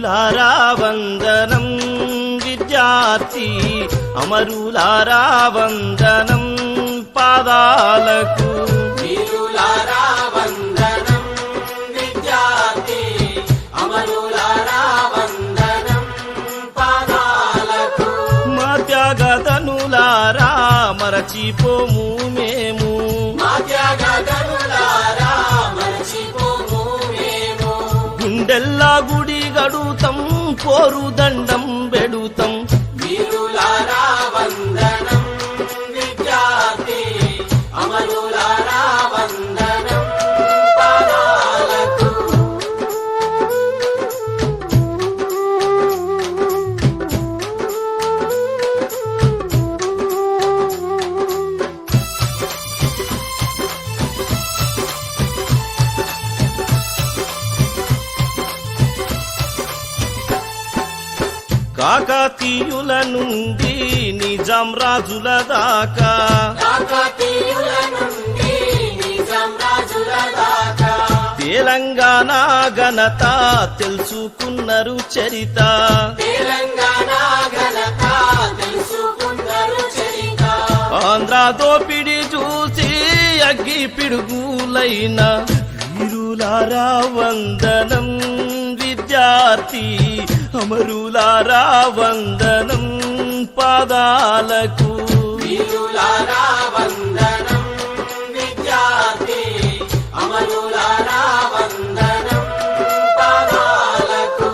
వీరులారా వందనం విద్యార్థి అమరులారా వందనం పాదాలకు వీరులారా వందనం విద్యార్థి అమరులారా వందనం పాదాలకు మా త్యాగధనులారా మరచిపోము మేము మా త్యాగధనులారా మరచిపోము మేము గుండెల్లా గుడి గడుతం పోరు దండం పెడుతం వీరులారా వందనం విద్యార్థి అమరులారా వందనం పాదాలకు కాకతీయుల నుండి నిజాం రాజుల దాకా కాకతీయుల నుండి నిజాం రాజుల దాకా తెలంగాణ ఘనత తెలుసుకున్నారు చరిత తెలంగాణ ఘనత తెలుసుకున్నారు చరిత ఆంధ్ర దోపిడి చూసి అగ్గి పిడుగులైన వీరులారా వందనం విద్యార్థి అమరులారా వందనం పాదాలకు వీరులారా వందనం విద్యార్థి అమరులారా వందనం పాదాలకు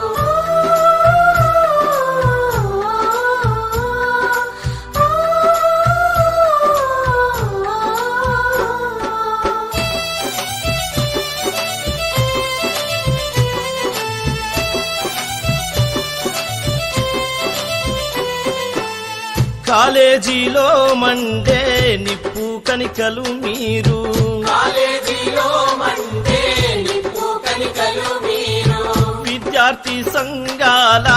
కాలేజీలో మండే నిప్పు కణికలు మీరు కాలేజీలో మండే నిప్పు కణికలు మీరు విద్యార్థి సంఘాల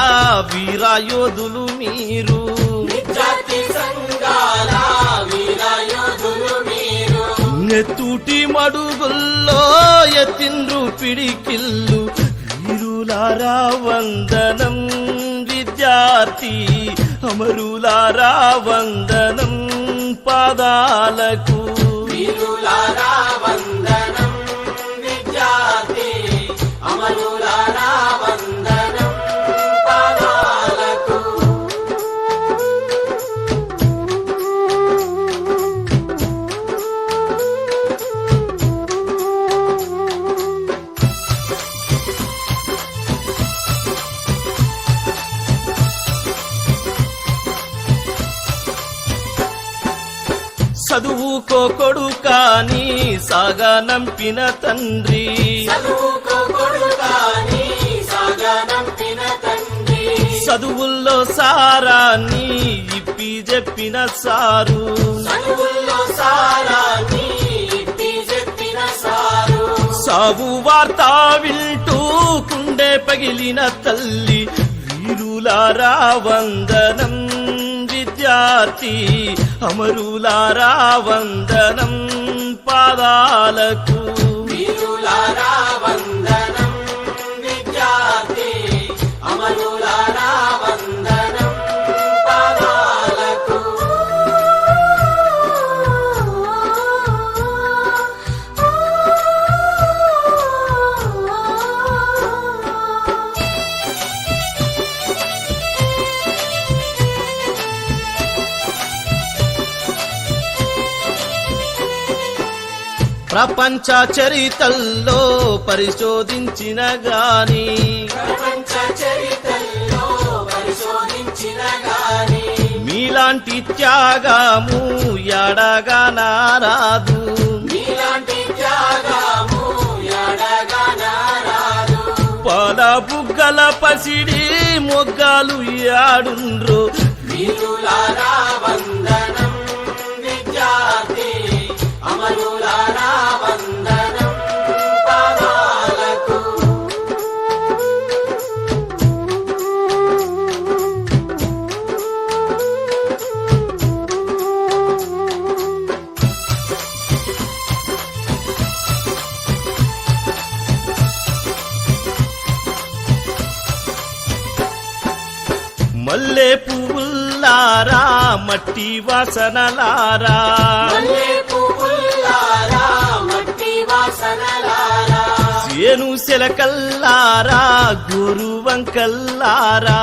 వీరాయోధులు మీరు విద్యార్థి సంఘాల వీరయోధులు మీరు నెత్తూటి మడుగుల్లో ఎత్తిండ్రు పిడికిల్లు వీరులారా వందనం విద్యార్థి అమరులారా వందనం పాదాలకు వీరులారా వందనం విద్యార్థి అమరులారా వందనం పాదాలకు చదువుకో కొడుకాని సాగనంపిన తండ్రి చదువుకో కొడుకాని సాగనంపిన తండ్రి చదువుల్లో సారాన్ని ఇప్పి చెప్పిన సారు చదువుల్లో సారాన్ని ఇప్పి చెప్పిన సారు సావు వార్త వింటూ కుండే పగిలిన తల్లి వీరులారా వందనం విద్యార్థి అమరులారా వందనం పాదాలకు వీరులారా వందనం విద్యార్థి అమరులారా వందనం పాదాలకు ప్రపంచ చరితల్లో పరిశోధించిన గాని ప్రపంచ చరిత్రలో పరిశోధించిన గాని మీలాంటి త్యాగము ఎడగా నారాదు మీలాంటి త్యాగము ఎడగనరాదు పాల బుగ్గల పసిడి మొగ్గాలు యాడుండ్రో వీరులారా వందనం విద్యార్థి అమరులారా వందనం పాదాలకు మల్లె పువ్వుల్లారా మట్టి వాసనలారా మల్లె పువ్వులారా మట్టి వాసనలారా సేను సెలకల్లారా గోరు వంకల్లారా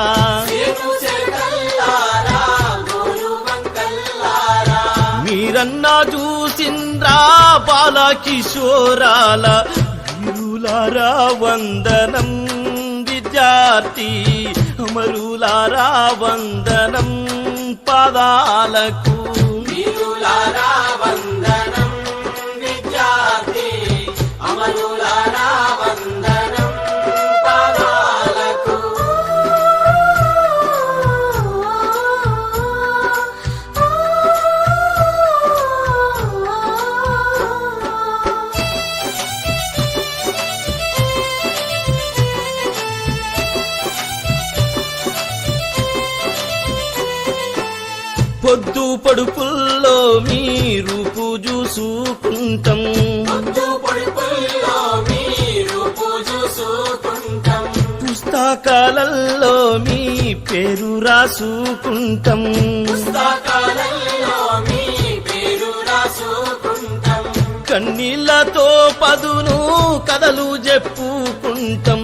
సేను సెలకల్లారా గోరు వంకల్లారా మీరన్నా చూసిండ్రా బాలకిషోరాల వీరులారా వందనం విద్యార్థి అమరులారా వందనం పాదాలకు వీరులారా వందనం విద్యార్థి అమరులారా వందనం పాదాలకు పొద్దు పడుపుల్లో మీ రూపు చూసుకుంటాం పొద్దు పొడుపుల్లో మీరు పూజుసుకుంటాం పుస్తకాలలో మీ పేరు రాసుకుంటాం పుస్తకాలలో మీ పేరు రాసుకుంటాం కన్నీళ్లతో పదును కథలు చెప్పుకుంటాం